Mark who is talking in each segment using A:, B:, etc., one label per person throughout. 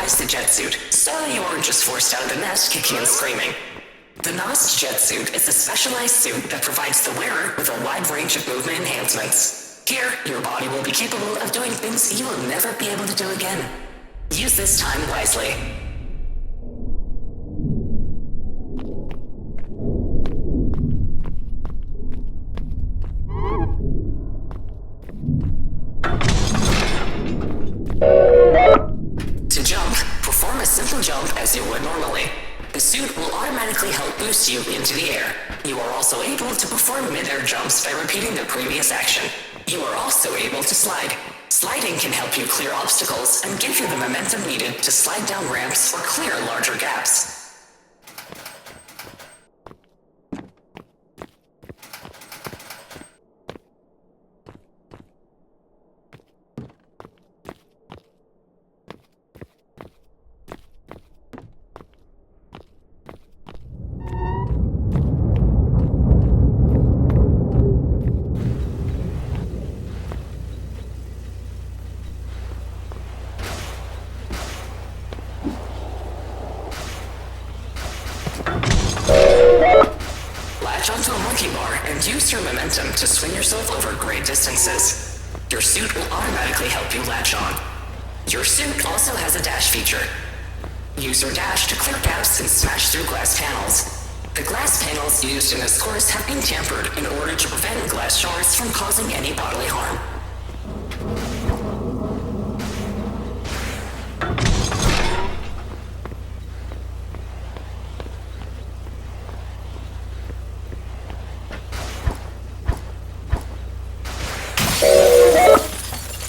A: customize the jet suit so you aren't just forced out of the nest kicking and screaming. The NOS jet suit is a specialized suit that provides the wearer with a wide range of movement enhancements. Here, your body will be capable of doing things you will never be able to do again. Use this time wisely. To jump, perform a simple jump as you would normally. The suit will automatically help boost you into the air. You are also able to perform mid-air jumps by repeating the previous action. You are also able to slide. Sliding can help you clear obstacles and give you the momentum needed to slide down ramps or clear larger gaps. Latch onto a monkey bar and use your momentum to swing yourself over great distances. Your suit will automatically help you latch on. Your suit also has a dash feature. Use your dash to clear gaps and smash through glass panels. The glass panels used in this course have been tampered in order to prevent glass shards from causing any bodily harm.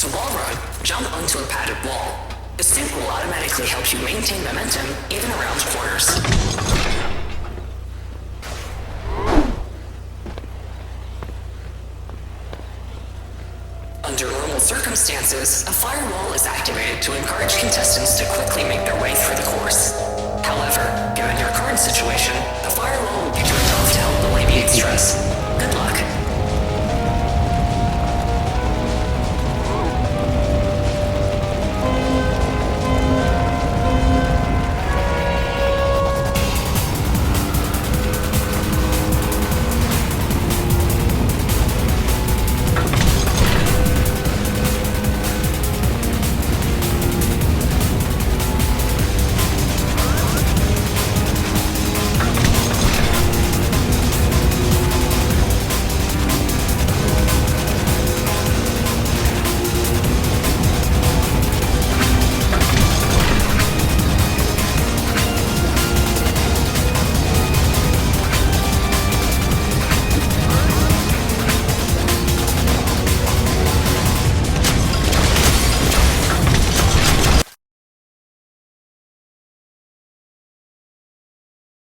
A: To wall run, jump onto a padded wall. The suit will automatically help you maintain momentum even around corners. Under normal circumstances, a firewall is activated to encourage contestants to quickly make their way through the course. However, given your current situation, the firewall will be turned off to help alleviate stress. Good luck.